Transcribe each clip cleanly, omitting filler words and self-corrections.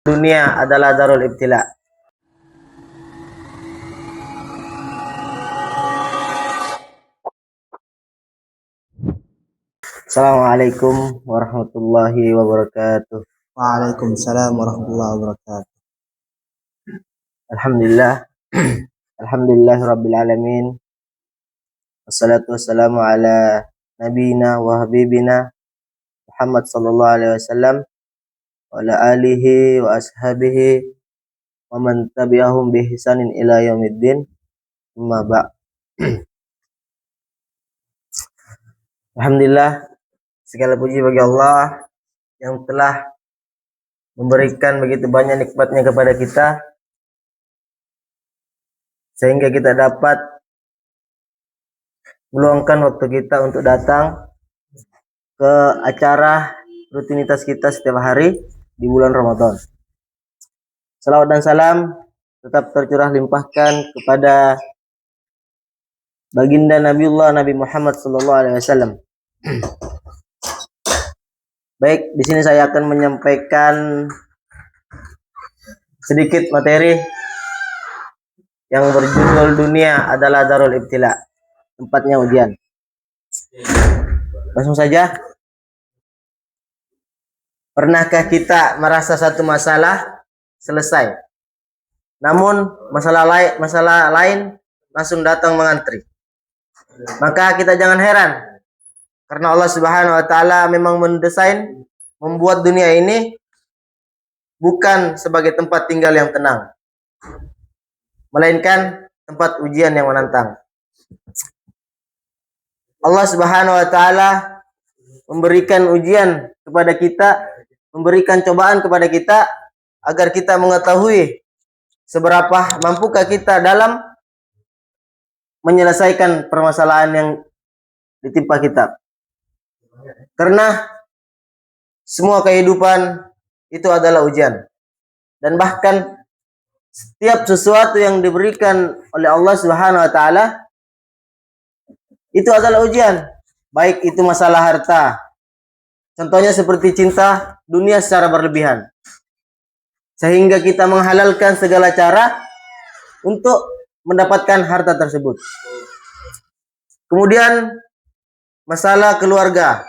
Dunia adalah darul ibtila. Assalamualaikum warahmatullahi wabarakatuh. Waalaikumsalam warahmatullahi wabarakatuh. Alhamdulillah. Alhamdulillah rabbil alamin. Wassalatu wassalamu ala nabiyina wa habibina Muhammad sallallahu alaihi wasallam wa ala alihi wa ashabihi wa man tabi'ahum bi ihsanin ila yaumiddin. Amma ba'. Alhamdulillah, segala puji bagi Allah yang telah memberikan begitu banyak nikmatnya kepada kita sehingga kita dapat meluangkan waktu kita untuk datang ke acara rutinitas kita setiap hari di bulan Ramadan. Salawat dan salam tetap tercurah limpahkan kepada baginda Nabiullah Nabi Muhammad sallallahu alaihi wasallam. Baik, di sini saya akan menyampaikan sedikit materi yang berjudul Dunia adalah Darul Ibtila, tempatnya ujian. Langsung saja. Pernahkah kita merasa satu masalah selesai, namun masalah lain langsung datang mengantri? Maka kita jangan heran, karena Allah Subhanahu wa taala memang mendesain, membuat dunia ini bukan sebagai tempat tinggal yang tenang, melainkan tempat ujian yang menantang. Allah Subhanahu wa taala memberikan ujian kepada kita, memberikan cobaan kepada kita agar kita mengetahui seberapa mampukah kita dalam menyelesaikan permasalahan yang ditimpa kita. Karena semua kehidupan itu adalah ujian. Dan bahkan setiap sesuatu yang diberikan oleh Allah Subhanahu wa taala itu adalah ujian. Baik itu masalah harta. Contohnya seperti cinta dunia secara berlebihan. Sehingga kita menghalalkan segala cara untuk mendapatkan harta tersebut. Kemudian masalah keluarga.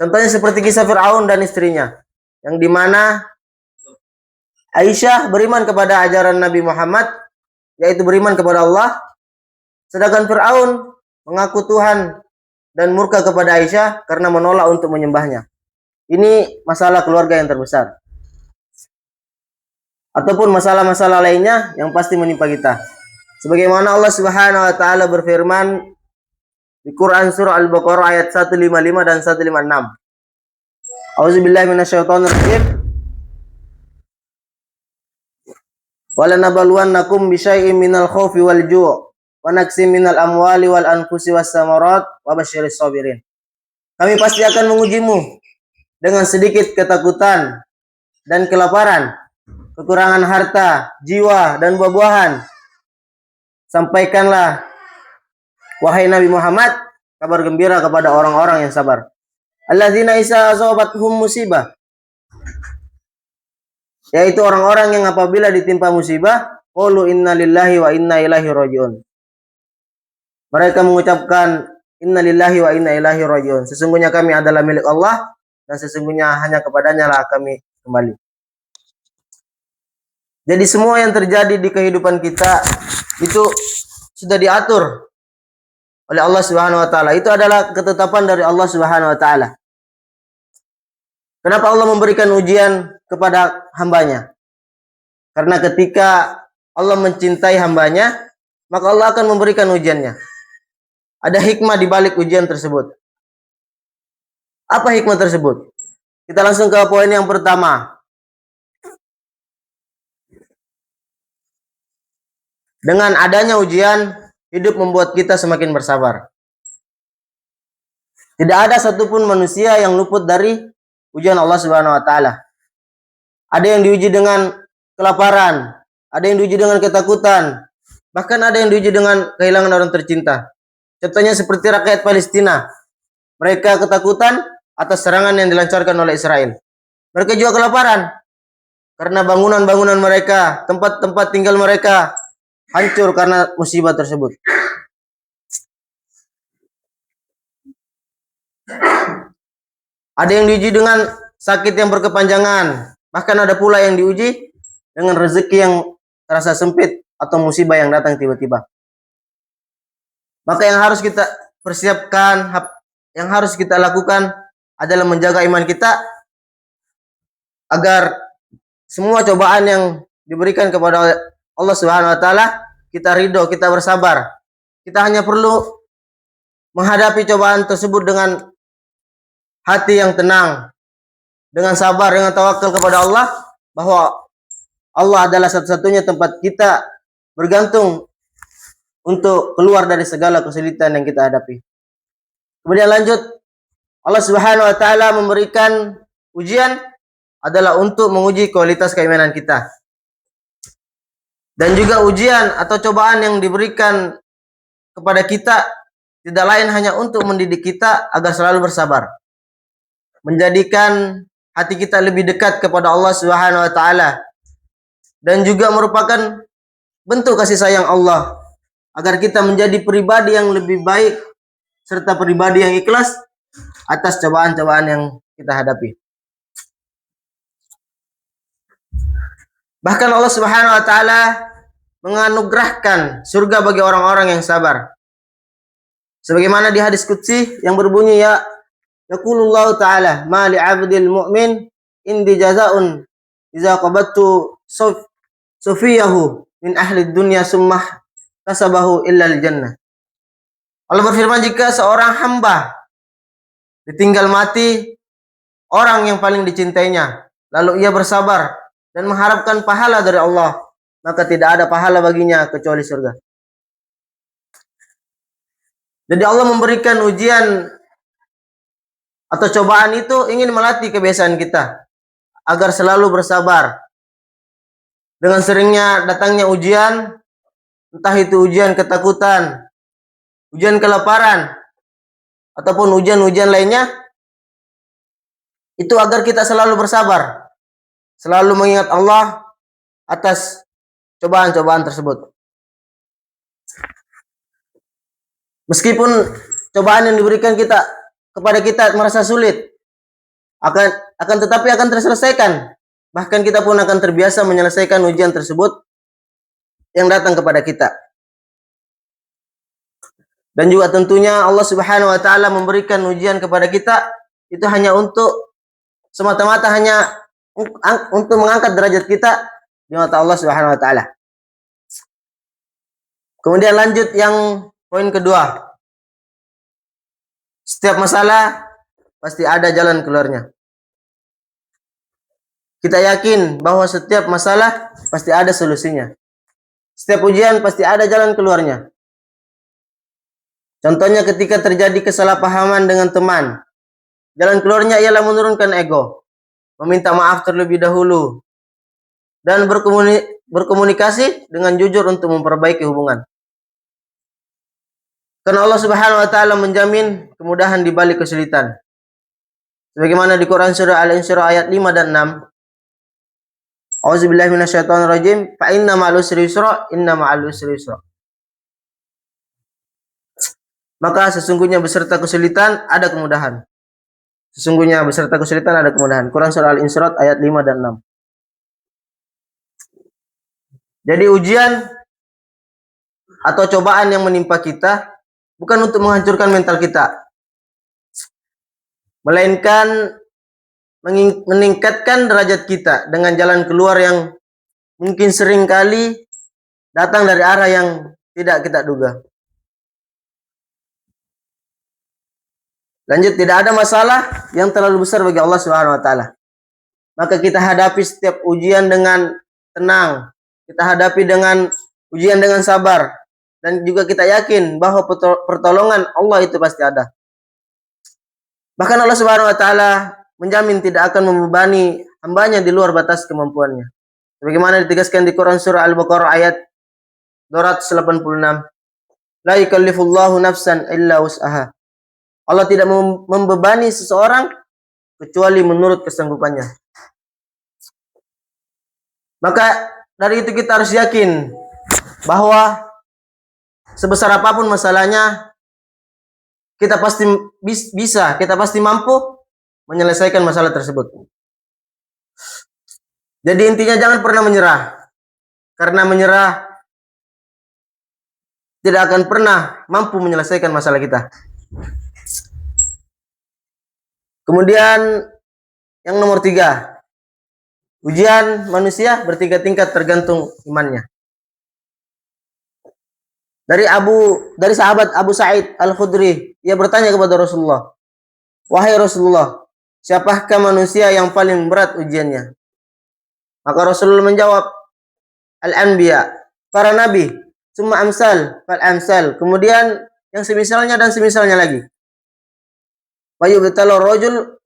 Contohnya seperti kisah Fir'aun dan istrinya, yang dimana Aisyah beriman kepada ajaran Nabi Muhammad, yaitu beriman kepada Allah, sedangkan Fir'aun mengaku Tuhan dan murka kepada Aisyah karena menolak untuk menyembahnya. Ini masalah keluarga yang terbesar. Ataupun masalah-masalah lainnya yang pasti menimpa kita. Sebagaimana Allah Subhanahu wa taala berfirman di Quran surah Al-Baqarah ayat 155 dan 156. A'udzubillahi minasyaitonir rajim. Walanabluwannakum bisyai'im minal khaufi wal ju' wa naqsim minal amwali wal anfusi was samarat wa basyiris sabirin. Kami pasti akan mengujimu dengan sedikit ketakutan dan kelaparan, kekurangan harta, jiwa dan buah-buahan. Sampaikanlah wahai Nabi Muhammad kabar gembira kepada orang-orang yang sabar. Alladzina isa asabathum musibah, yaitu orang-orang yang apabila ditimpa musibah, qalu inna lillahi wa inna ilaihi rajiun. Mereka mengucapkan inna lillahi wa inna ilaihi rajiun. Sesungguhnya kami adalah milik Allah dan sesungguhnya hanya kepadanya lah kami kembali. Jadi semua yang terjadi di kehidupan kita itu sudah diatur oleh Allah Subhanahu wa taala. Itu adalah ketetapan dari Allah Subhanahu wa taala. Kenapa Allah memberikan ujian kepada hambanya? Karena ketika Allah mencintai hambanya, maka Allah akan memberikan ujiannya. Ada hikmah di balik ujian tersebut. Apa hikmah tersebut? Kita langsung ke poin yang pertama. Dengan adanya ujian, hidup membuat kita semakin bersabar. Tidak ada satupun manusia yang luput dari ujian Allah Subhanahu wa taala. Ada yang diuji dengan kelaparan, ada yang diuji dengan ketakutan, bahkan ada yang diuji dengan kehilangan orang tercinta. Contohnya seperti rakyat Palestina. Mereka ketakutan atas serangan yang dilancarkan oleh Israel. Mereka juga kelaparan karena bangunan-bangunan mereka, tempat-tempat tinggal mereka hancur karena musibah tersebut. Ada yang diuji dengan sakit yang berkepanjangan, bahkan ada pula yang diuji dengan rezeki yang terasa sempit atau musibah yang datang tiba-tiba. Maka yang harus kita persiapkan, yang harus kita lakukan adalah menjaga iman kita agar semua cobaan yang diberikan kepada Allah Subhanahu wa taala kita ridho, kita bersabar. Kita hanya perlu menghadapi cobaan tersebut dengan hati yang tenang, dengan sabar, dengan tawakal kepada Allah, bahwa Allah adalah satu-satunya tempat kita bergantung untuk keluar dari segala kesulitan yang kita hadapi. Kemudian lanjut, Allah Subhanahu wa taala memberikan ujian adalah untuk menguji kualitas keimanan kita. Dan juga ujian atau cobaan yang diberikan kepada kita tidak lain hanya untuk mendidik kita agar selalu bersabar, menjadikan hati kita lebih dekat kepada Allah Subhanahu wa taala, dan juga merupakan bentuk kasih sayang Allah agar kita menjadi pribadi yang lebih baik serta pribadi yang ikhlas atas cobaan-cobaan yang kita hadapi. Bahkan Allah Subhanahu wa taala menganugerahkan surga bagi orang-orang yang sabar. Sebagaimana di hadis qudsi yang berbunyi, ya yaqulullahu ta'ala ma li 'abdil mu'min indi jazaa'un idza qabattu sufiyahu min ahli dunya summah kasabahu illa al-jannah. Allah berfirman, jika seorang hamba ditinggal mati orang yang paling dicintainya, lalu ia bersabar dan mengharapkan pahala dari Allah, maka tidak ada pahala baginya kecuali surga. Jadi Allah memberikan ujian atau cobaan itu ingin melatih kebiasaan kita agar selalu bersabar. Dengan seringnya datangnya ujian, entah itu ujian ketakutan, ujian kelaparan, ataupun ujian-ujian lainnya, itu agar kita selalu bersabar, selalu mengingat Allah atas cobaan-cobaan tersebut. Meskipun cobaan yang diberikan kepada kita merasa sulit, akan tetapi akan terselesaikan. Bahkan kita pun akan terbiasa menyelesaikan ujian tersebut yang datang kepada kita. Dan juga tentunya Allah Subhanahu wa taala memberikan ujian kepada kita itu hanya untuk semata-mata hanya untuk mengangkat derajat kita di mata Allah Subhanahu wa taala. Kemudian lanjut yang poin kedua. Setiap masalah pasti ada jalan keluarnya. Kita yakin bahwa setiap masalah pasti ada solusinya. Setiap ujian pasti ada jalan keluarnya. Contohnya ketika terjadi kesalahpahaman dengan teman, jalan keluarnya ialah menurunkan ego, meminta maaf terlebih dahulu, dan berkomunikasi dengan jujur untuk memperbaiki hubungan. Karena Allah Subhanahu wa taala menjamin kemudahan di balik kesulitan. Sebagaimana di Quran surah Al-Insyirah ayat 5 dan 6. A'udzubillahi minasyaitonirrajim. Fa inna ma'al usri yusra, inna ma'al usri yusra. Maka sesungguhnya beserta kesulitan ada kemudahan. Sesungguhnya beserta kesulitan ada kemudahan. Quran surah Al-Insyirah ayat 5 dan 6. Jadi ujian atau cobaan yang menimpa kita bukan untuk menghancurkan mental kita, melainkan meningkatkan derajat kita dengan jalan keluar yang mungkin sering kali datang dari arah yang tidak kita duga. Lanjut, tidak ada masalah yang terlalu besar bagi Allah Subhanahu wa taala. Maka kita hadapi setiap ujian dengan tenang, kita hadapi dengan ujian dengan sabar, dan juga kita yakin bahwa pertolongan Allah itu pasti ada. Bahkan Allah Subhanahu wa taala menjamin tidak akan membebani hambanya di luar batas kemampuannya. Sebagaimana ditegaskan di Quran surah Al-Baqarah ayat 286. La yukallifullahu nafsan illa wus'aha. Allah tidak membebani seseorang kecuali menurut kesanggupannya. Maka dari itu kita harus yakin bahwa sebesar apapun masalahnya, kita pasti bisa, kita pasti mampu menyelesaikan masalah tersebut. Jadi intinya jangan pernah menyerah. Karena menyerah tidak akan pernah mampu menyelesaikan masalah kita. Kemudian yang nomor 3, ujian manusia bertiga tingkat tergantung imannya. Dari sahabat Abu Sa'id Al-Khudri, ia bertanya kepada Rasulullah, "Wahai Rasulullah, siapakah manusia yang paling berat ujiannya?" Maka Rasulullah menjawab, "Al-Anbiya, para nabi, summa amsal, fal amsal." Kemudian yang semisalnya dan semisalnya lagi. Wa yubtalu rajul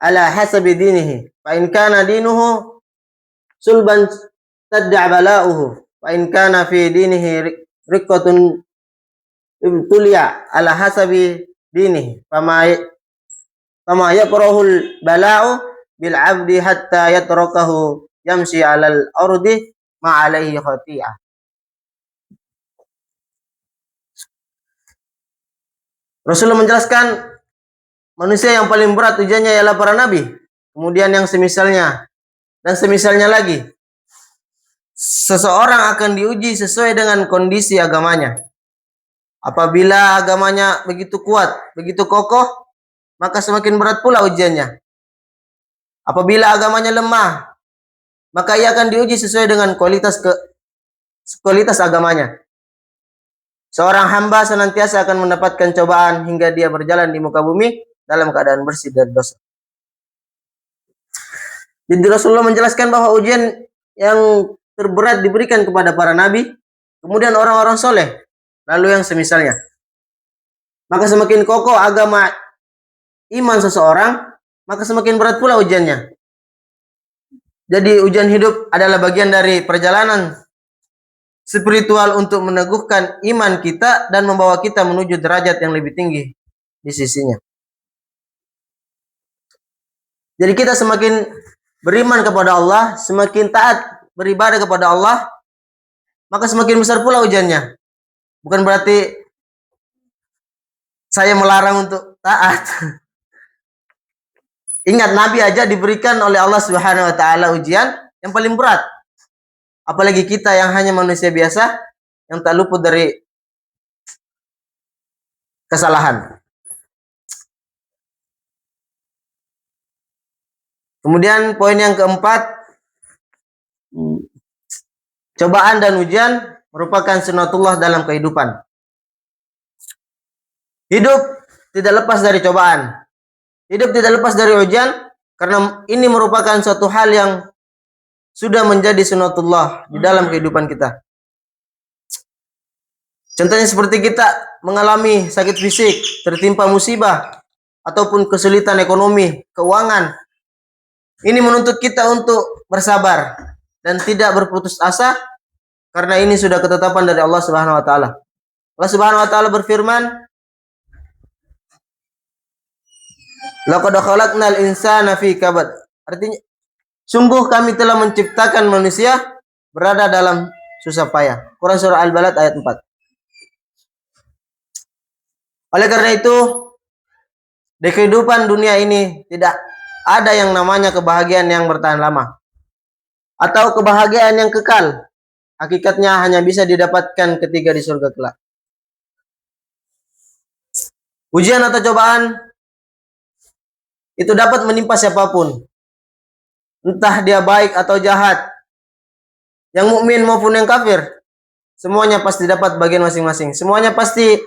ala hasabi dinihi, fa in kana dinuhu sulban tad'a bala'uhu, fa in kana fi dinihi riqqatun ibtuliya ala hasabi dinihi, fama yakrahul bala'u bil 'abdi hatta yatrakahu yamshi 'alal ardi ma 'alaihi khati'ah. Rasulullah menjelaskan manusia yang paling berat ujiannya ialah para nabi. Kemudian yang semisalnya dan semisalnya lagi. Seseorang akan diuji sesuai dengan kondisi agamanya. Apabila agamanya begitu kuat, begitu kokoh, maka semakin berat pula ujiannya. Apabila agamanya lemah, maka ia akan diuji sesuai dengan kualitas agamanya. Seorang hamba senantiasa akan mendapatkan cobaan hingga dia berjalan di muka bumi dalam keadaan bersih dari dosa. Jadi Rasulullah menjelaskan bahwa ujian yang terberat diberikan kepada para nabi, kemudian orang-orang soleh, lalu yang semisalnya. Maka semakin kokoh agama iman seseorang, maka semakin berat pula ujiannya. Jadi ujian hidup adalah bagian dari perjalanan spiritual untuk meneguhkan iman kita dan membawa kita menuju derajat yang lebih tinggi di sisinya. Jadi kita semakin beriman kepada Allah, semakin taat beribadah kepada Allah, maka semakin besar pula ujiannya. Bukan berarti saya melarang untuk taat. Ingat, Nabi aja diberikan oleh Allah Subhanahu wa taala ujian yang paling berat. Apalagi kita yang hanya manusia biasa yang tak luput dari kesalahan. Kemudian poin yang keempat, cobaan dan ujian merupakan sunatullah dalam kehidupan. Hidup tidak lepas dari cobaan. Hidup tidak lepas dari ujian karena ini merupakan suatu hal yang sudah menjadi sunatullah di dalam kehidupan kita. Contohnya seperti kita mengalami sakit fisik, tertimpa musibah, ataupun kesulitan ekonomi, keuangan. Ini menuntut kita untuk bersabar dan tidak berputus asa karena ini sudah ketetapan dari Allah Subhanahu wa taala. Allah Subhanahu wa taala berfirman, "Laqad khalaqnal insana fi kabad." Artinya, sungguh kami telah menciptakan manusia berada dalam susah payah. Quran surah Al-Balad ayat 4. Oleh karena itu, di kehidupan dunia ini tidak ada yang namanya kebahagiaan yang bertahan lama atau kebahagiaan yang kekal. Hakikatnya hanya bisa didapatkan ketika di surga kelak. Ujian atau cobaan itu dapat menimpa siapapun, entah dia baik atau jahat, yang mukmin maupun yang kafir, semuanya pasti dapat bagian masing-masing. Semuanya pasti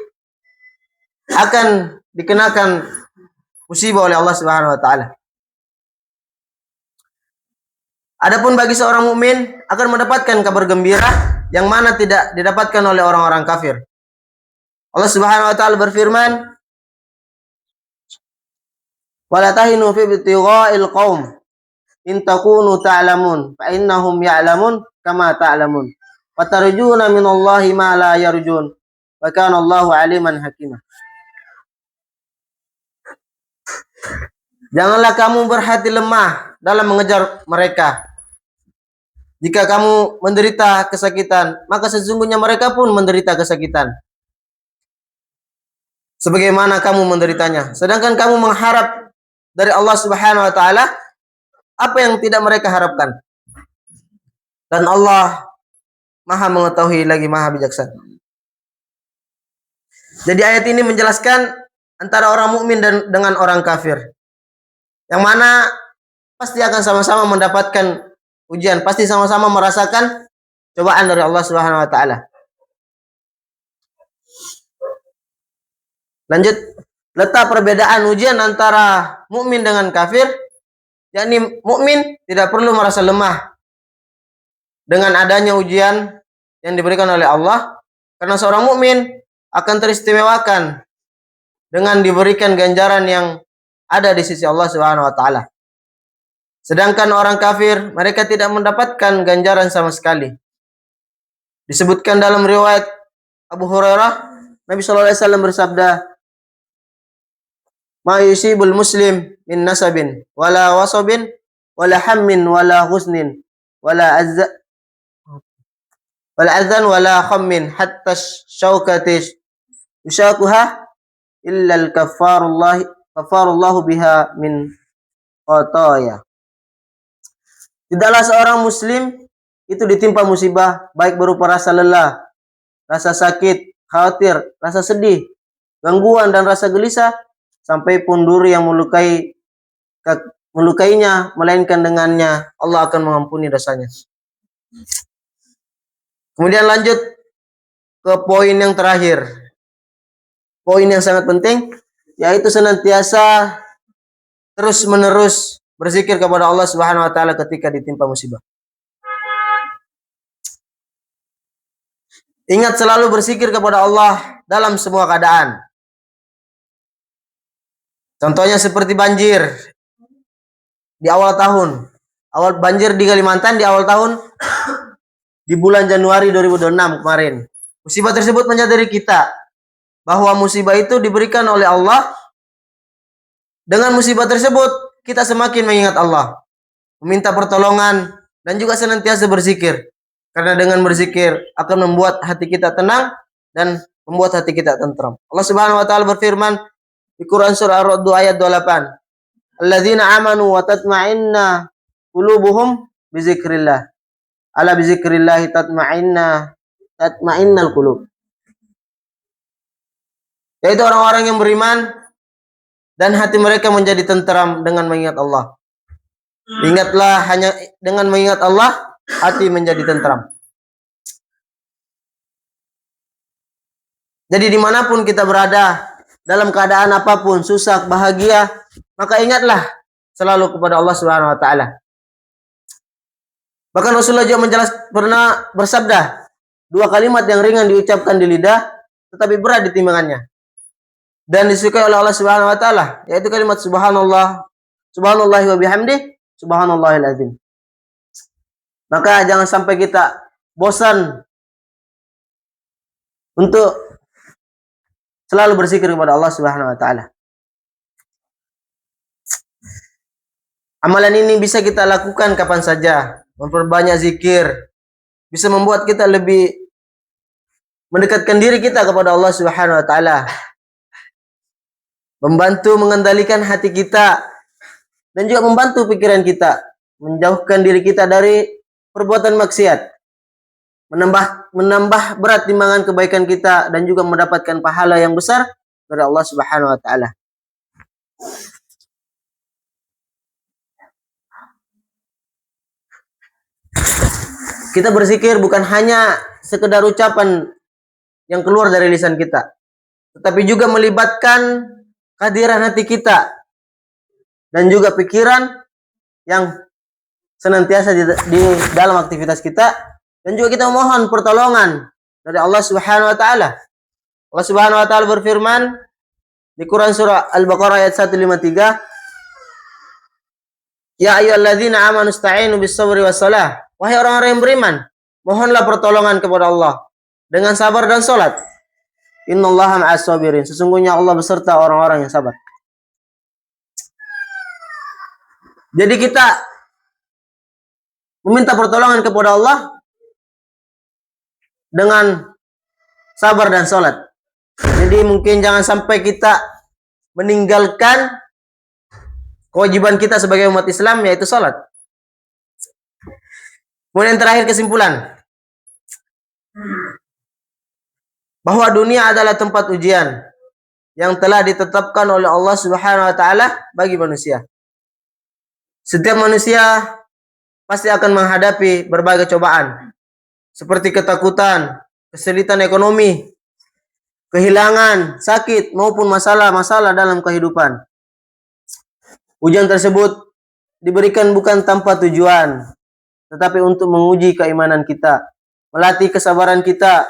akan dikenakan musibah oleh Allah Subhanahu wa taala. Adapun bagi seorang mukmin akan mendapatkan kabar gembira yang mana tidak didapatkan oleh orang-orang kafir. Allah Subhanahu wa taala berfirman, "Wala tahinu fi ibtigha'il qaum in takunu ta'lamun fa innahum ya'lamun kama ta'lamun wa tarjuna minallahi ma la yarjun wa kana Allahu 'aliman hakimah." Janganlah kamu berhati lemah dalam mengejar mereka. Jika kamu menderita kesakitan, maka sesungguhnya mereka pun menderita kesakitan. Sebagaimana kamu menderitanya. Sedangkan kamu mengharap dari Allah Subhanahu wa taala apa yang tidak mereka harapkan. Dan Allah Maha mengetahui lagi Maha bijaksana. Jadi ayat ini menjelaskan antara orang mukmin dan dengan orang kafir. Yang mana pasti akan sama-sama mendapatkan ujian, pasti sama-sama merasakan cobaan dari Allah Subhanahu wa taala. Lanjut, letak perbedaan ujian antara mukmin dengan kafir, yakni mukmin tidak perlu merasa lemah dengan adanya ujian yang diberikan oleh Allah, karena seorang mukmin akan teristimewakan dengan diberikan ganjaran yang ada di sisi Allah Subhanahu wa taala. Sedangkan orang kafir, mereka tidak mendapatkan ganjaran sama sekali. Disebutkan dalam riwayat Abu Hurairah, Nabi sallallahu alaihi wasallam bersabda, "Ma yusibul muslim min nasabin wala wasabin wala hammin wala husnin wala azan wala khammin hatta syaukatis yushakuha illa al-kaffarullahu biha min qataya." Tidaklah seorang muslim itu ditimpa musibah, baik berupa rasa lelah, rasa sakit, khawatir, rasa sedih, gangguan dan rasa gelisah, sampai pun duri yang melukainya, melainkan dengannya Allah akan mengampuni dosanya. Kemudian lanjut ke poin yang terakhir. Poin yang sangat penting, yaitu senantiasa terus-menerus berzikir kepada Allah Subhanahu wa taala ketika ditimpa musibah. Ingat selalu berzikir kepada Allah dalam semua keadaan. Contohnya seperti banjir di awal tahun. Awal banjir di Kalimantan di awal tahun di bulan Januari 2026 kemarin. Musibah tersebut menyadari kita bahwa musibah itu diberikan oleh Allah. Dengan musibah tersebut kita semakin mengingat Allah, meminta pertolongan, dan juga senantiasa berzikir. Karena dengan berzikir akan membuat hati kita tenang dan membuat hati kita tentram. Allah Subhanahu wa taala berfirman di Quran surah Ar-Ra'd ayat 28. Alladzina amanu wa tatma'inna qulubuhum bizikrillah. Ala bizikrillah tatma'innal qulub. Yaitu orang-orang yang beriman dan hati mereka menjadi tenteram dengan mengingat Allah. Ingatlah, hanya dengan mengingat Allah hati menjadi tenteram. Jadi dimanapun kita berada, dalam keadaan apapun, susah, bahagia, maka ingatlah selalu kepada Allah Subhanahu wa taala. Bahkan Rasulullah juga pernah bersabda, dua kalimat yang ringan diucapkan di lidah, tetapi berat di timbangannya. Dan disukai oleh Allah Subhanahu wa taala, yaitu kalimat subhanallah, subhanallahi wa bihamdi, subhanallahil azim. Maka jangan sampai kita bosan untuk selalu berzikir kepada Allah Subhanahu wa taala. Amalan ini bisa kita lakukan kapan saja, memperbanyak zikir, bisa membuat kita lebih mendekatkan diri kita kepada Allah Subhanahu wa taala. Membantu mengendalikan hati kita dan juga membantu pikiran kita, menjauhkan diri kita dari perbuatan maksiat, menambah berat timbangan kebaikan kita dan juga mendapatkan pahala yang besar dari Allah Subhanahu wa taala. Kita berzikir bukan hanya sekedar ucapan yang keluar dari lisan kita, tetapi juga melibatkan kehadiran hati kita dan juga pikiran yang senantiasa di dalam aktivitas kita, dan juga kita memohon pertolongan dari Allah Subhanahu wa taala. Allah Subhanahu wa taala berfirman di Quran surah Al-Baqarah ayat 153, "Ya ayyuhalladzina amanu ista'inu bis-sabri was-salah." Wahai orang-orang yang beriman, mohonlah pertolongan kepada Allah dengan sabar dan salat. Innallaha ma'as sabirin. Sesungguhnya Allah beserta orang-orang yang sabar. Jadi kita meminta pertolongan kepada Allah dengan sabar dan sholat. Jadi mungkin jangan sampai kita meninggalkan kewajiban kita sebagai umat Islam, yaitu sholat. Kemudian terakhir kesimpulan, bahwa dunia adalah tempat ujian yang telah ditetapkan oleh Allah Subhanahu wa taala bagi manusia. Setiap manusia pasti akan menghadapi berbagai cobaan seperti ketakutan, kesulitan ekonomi, kehilangan, sakit maupun masalah-masalah dalam kehidupan. Ujian tersebut diberikan bukan tanpa tujuan, tetapi untuk menguji keimanan kita, melatih kesabaran kita,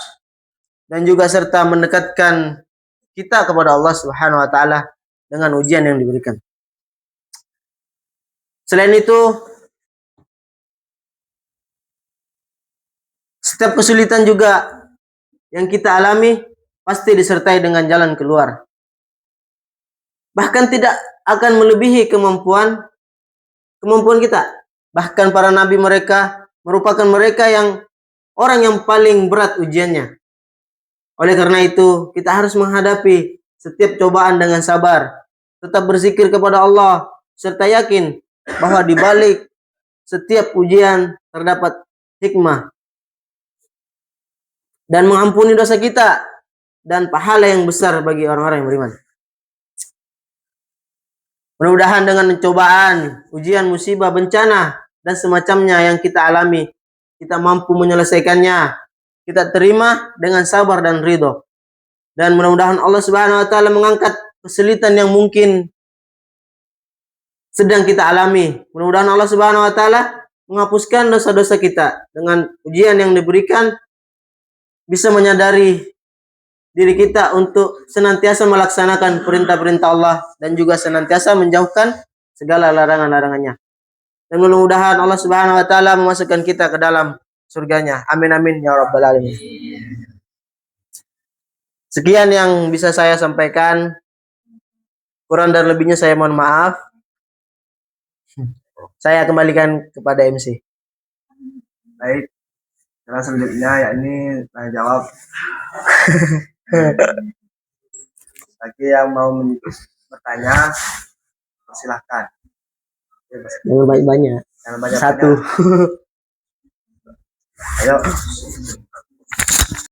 dan juga serta mendekatkan kita kepada Allah Subhanahu wa taala dengan ujian yang diberikan. Selain itu, setiap kesulitan juga yang kita alami pasti disertai dengan jalan keluar. Bahkan tidak akan melebihi kemampuan kita. Bahkan para nabi mereka merupakan mereka yang orang yang paling berat ujiannya. Oleh karena itu, kita harus menghadapi setiap cobaan dengan sabar, tetap berzikir kepada Allah, serta yakin bahwa di balik setiap ujian terdapat hikmah dan mengampuni dosa kita dan pahala yang besar bagi orang-orang yang beriman. Mudah-mudahan dengan cobaan, ujian, musibah, bencana, dan semacamnya yang kita alami, kita mampu menyelesaikannya, kita terima dengan sabar dan ridho. Dan mudah-mudahan Allah Subhanahu wa taala mengangkat kesulitan yang mungkin sedang kita alami. Mudah-mudahan Allah Subhanahu wa taala menghapuskan dosa-dosa kita dengan ujian yang diberikan, bisa menyadari diri kita untuk senantiasa melaksanakan perintah-perintah Allah dan juga senantiasa menjauhkan segala larangan-larangannya. Dan mudah-mudahan Allah Subhanahu wa taala memasukkan kita ke dalam surganya. Amin amin ya rabbal alamin. Sekian yang bisa saya sampaikan. Kurang dan lebihnya saya mohon maaf. Saya kembalikan kepada MC. Baik, karena selanjutnya yakni tanya jawab. Bagi yang mau bertanya, silahkan. Jangan banyak-banyak. Jangan banyak. Satu. Ayo.